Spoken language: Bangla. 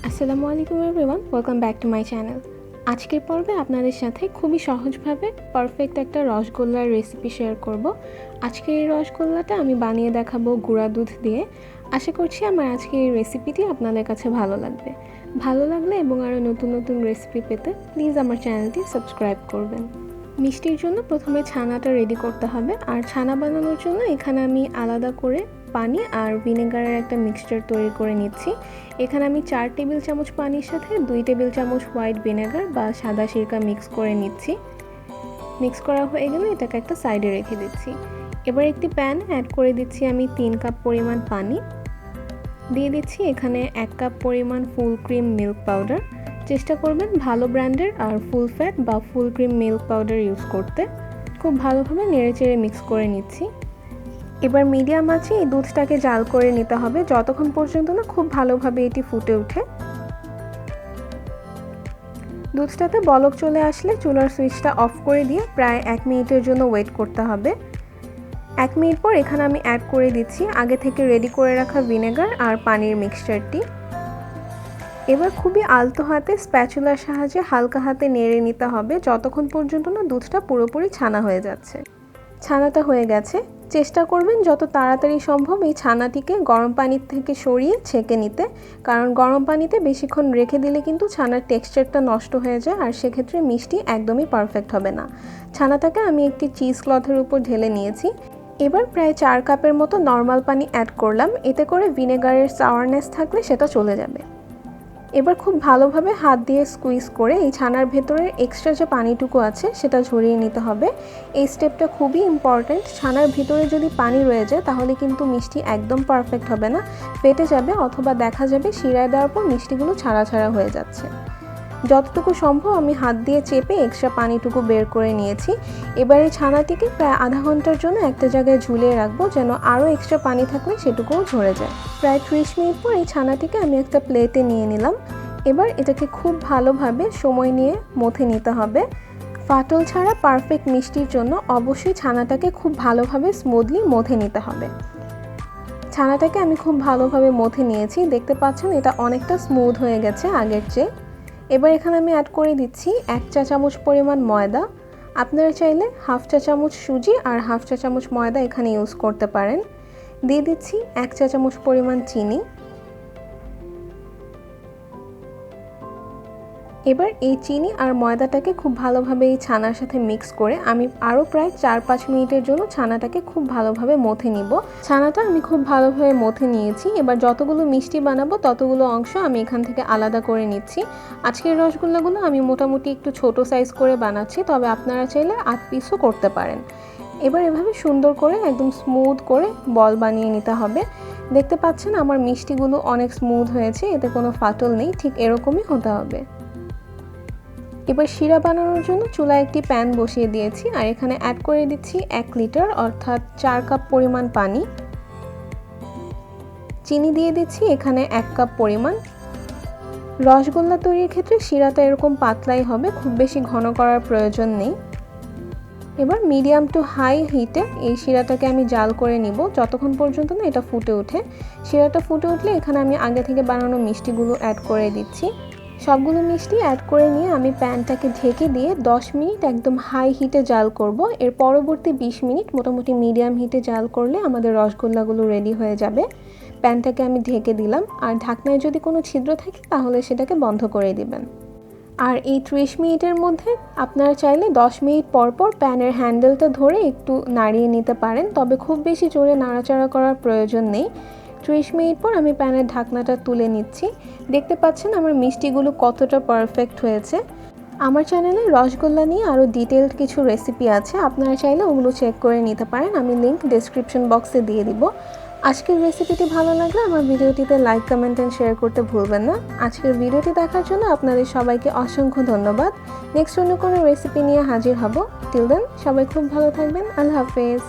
Assalamulaikum everyone, welcome back to my channel. আজকের পর্বে আপনাদের সাথে খুবই সহজভাবে পারফেক্ট একটা রসগোল্লার রেসিপি শেয়ার করব। আজকের এই রসগোল্লাটা আমি বানিয়ে দেখাবো গুঁড়া দুধ দিয়ে। আশা করছি আমার আজকের এই রেসিপিটি আপনাদের কাছে ভালো লাগবে। ভালো লাগলে এবং আরও নতুন নতুন রেসিপি পেতে প্লিজ আমার চ্যানেলটি সাবস্ক্রাইব করবেন। মিষ্টির জন্য প্রথমে ছানাটা রেডি করতে হবে, আর ছানা বানানোর জন্য এখানে আমি আলাদা করে পানি আর ভিনেগারের একটা মিক্সচার তৈরি করে নিচ্ছি। এখানে আমি 4 টেবিল চামচ পানির সাথে 2 টেবিল চামচ হোয়াইট ভিনেগার বা সাদা সিরকা মিক্স করে নিচ্ছি। মিক্স করা হয়ে গেলে এটাকে একটা সাইডে রেখে দিচ্ছি। এবার একটি প্যান অ্যাড করে দিচ্ছি আমি 3 কাপ পরিমাণ পানি। দিয়ে দিচ্ছি এখানে 1 কাপ পরিমাণ ফুল ক্রিম মিল্ক পাউডার। চেষ্টা করবেন ভালো ব্র্যান্ডের আর ফুল ফ্যাট বা full cream milk powder use করতে। খুব ভালোভাবে নেড়েচেড়ে মিক্স করে নিচ্ছি। এবার মিডিয়াম আঁচে এই দুধটাকে জাল করে নিতে হবে যতক্ষণ পর্যন্ত না খুব ভালোভাবে এটি ফুটে ওঠে। দুধটাতে বলক চলে আসলে চুলার সুইচটা অফ করে দিয়ে প্রায় 1 মিনিটের জন্য ওয়েট করতে হবে। 1 মিনিট পর এখানে আমি অ্যাড করে দিচ্ছি আগে থেকে রেডি করে রাখা ভিনেগার আর পানির মিক্সচারটি। এবার খুবই আলতো হাতে স্প্যাচুলার সাহায্যে হালকা হাতে নেড়ে নিতে হবে যতক্ষণ পর্যন্ত না দুধটা পুরোপুরি ছানা হয়ে যাচ্ছে। ছানাটা হয়ে গেছে। চেষ্টা করবেন যত তাড়াতাড়ি সম্ভব এই ছানাটিকে গরম পানি থেকে সরিয়ে ছেঁকে নিতে, কারণ গরম পানিতে বেশিক্ষণ রেখে দিলে কিন্তু ছানার টেক্সচারটা নষ্ট হয়ে যায় আর সেক্ষেত্রে মিষ্টি একদমই পারফেক্ট হবে না। ছানাটাকে আমি একটি চিজ ক্লথের উপর ঢেলে নিয়েছি। এবার প্রায় 4 কাপের মতো নর্মাল পানি অ্যাড করলাম, এতে করে ভিনেগারের সাওয়ারনেস থাকলে সেটা চলে যাবে। এবার খুব ভালোভাবে হাত দিয়ে স্কুইজ করে এই ছানার ভেতরের এক্সট্রা যে পানিটুকু আছে সেটা ঝরিয়ে নিতে হবে। এই স্টেপটা খুবই ইম্পর্ট্যান্ট। ছানার ভিতরে যদি পানি রয়ে যায় তাহলে কিন্তু মিষ্টি একদম পারফেক্ট হবে না, ফেটে যাবে অথবা দেখা যাবে শিরায় দেওয়ার পর মিষ্টিগুলো ছাড়া ছাড়া হয়ে যাচ্ছে। যতটুকু সম্ভব আমি হাত দিয়ে চেপে এক্সট্রা পানিটুকু বের করে নিয়েছি। এবার এই ছানাটিকে প্রায় আধা ঘন্টার জন্য একটা জায়গায় ঝুলিয়ে রাখবো যেন আরও এক্সট্রা পানি থাকলে সেটুকুও ঝরে যায়। প্রায় 30 মিনিট পর এই ছানাটিকে আমি একটা প্লেটে নিয়ে নিলাম। এবার এটাকে খুব ভালোভাবে সময় নিয়ে মথে নিতে হবে। ফাটল ছাড়া পারফেক্ট মিষ্টির জন্য অবশ্যই ছানাটাকে খুব ভালোভাবে স্মুথলি মথে নিতে হবে। ছানাটাকে আমি খুব ভালোভাবে মথে নিয়েছি, দেখতে পাচ্ছেন এটা অনেকটা স্মুথ হয়ে গেছে আগের চেয়ে। এবার এখানে আমি অ্যাড করে দিচ্ছি 1 চা চামচ পরিমাণ ময়দা। আপনারা চাইলে 1/2 চা চামচ সুজি আর 1/2 চা চামচ ময়দা এখানে ইউজ করতে পারেন। দিয়ে দিচ্ছি 1 চা চামচ পরিমাণ চিনি। এবার এই চিনি আর ময়দাটাকে খুব ভালোভাবে এই ছানার সাথে মিক্স করে আমি আরও প্রায় 4-5 মিনিটের জন্য ছানাটাকে খুব ভালোভাবে মথে নিব। ছানাটা আমি খুব ভালোভাবে মথে নিয়েছি। এবার যতগুলো মিষ্টি বানাবো ততগুলো অংশ আমি এখান থেকে আলাদা করে নিচ্ছি। আজকের রসগোল্লাগুলো আমি মোটামুটি একটু ছোট সাইজ করে বানাচ্ছি, তবে আপনারা চাইলে 8 পিসও করতে পারেন। এবার এভাবে সুন্দর করে একদম স্মুথ করে বল বানিয়ে নিতে হবে। দেখতে পাচ্ছেন আমার মিষ্টিগুলো অনেক স্মুথ হয়েছে, এতে কোনো ফাটল নেই, ঠিক এরকমই হতে হবে। এবার শিরা বানানোর জন্য চুলায় একটি প্যান বসিয়ে দিয়েছি আর এখানে অ্যাড করে দিচ্ছি 1 লিটার অর্থাৎ 4 কাপ পরিমাণ পানি। চিনি দিয়ে দিচ্ছি এখানে 1 কাপ পরিমাণ। রসগোল্লা তৈরির ক্ষেত্রে শিরাটা এরকম পাতলাই হবে, খুব বেশি ঘন করার প্রয়োজন নেই। এবার মিডিয়াম টু হাই হিটে এই শিরাটাকে আমি জাল করে নিব যতক্ষণ পর্যন্ত না এটা ফুটে ওঠে। শিরাটা ফুটে উঠলে এখানে আমি আগে থেকে বানানো মিষ্টিগুলো অ্যাড করে দিচ্ছি। সবগুলো মিষ্টি অ্যাড করে নিয়ে আমি প্যানটাকে ঢেকে দিয়ে 10 মিনিট একদম হাই হিটে জাল করব। এর পরবর্তী 20 মিনিট মোটামুটি মিডিয়াম হিটে জাল করলে আমাদের রসগোল্লাগুলো রেডি হয়ে যাবে। প্যানটাকে আমি ঢেকে দিলাম, আর ঢাকনায় যদি কোনো ছিদ্র থাকে তাহলে সেটাকে বন্ধ করে দিবেন। আর এই 30 মিনিটের মধ্যে আপনারা চাইলে 10 মিনিট পর পর প্যানের হ্যান্ডেলটা ধরে একটু নাড়িয়ে নিতে পারেন, তবে খুব বেশি জোরে নাড়াচাড়া করার প্রয়োজন নেই। 30 মিনিট পর আমি প্যানের ঢাকনাটা তুলে নিচ্ছি। দেখতে পাচ্ছেন আমার মিষ্টিগুলো কতটা পারফেক্ট হয়েছে। আমার চ্যানেলে রসগোল্লা নিয়ে আরও ডিটেইলড কিছু রেসিপি আছে, আপনারা চাইলে ওগুলো চেক করে নিতে পারেন, আমি লিঙ্ক ডেসক্রিপশন বক্সে দিয়ে দিব। আজকের রেসিপিটি ভালো লাগলে আমার ভিডিওটিতে লাইক, কমেন্ট অ্যান্ড শেয়ার করতে ভুলবেন না। আজকের ভিডিওটি দেখার জন্য আপনাদের সবাইকে অসংখ্য ধন্যবাদ। নেক্সট অন্য কোনো রেসিপি নিয়ে হাজির হব। টিল দেন সবাই খুব ভালো থাকবেন। আল্লাহ হাফেজ।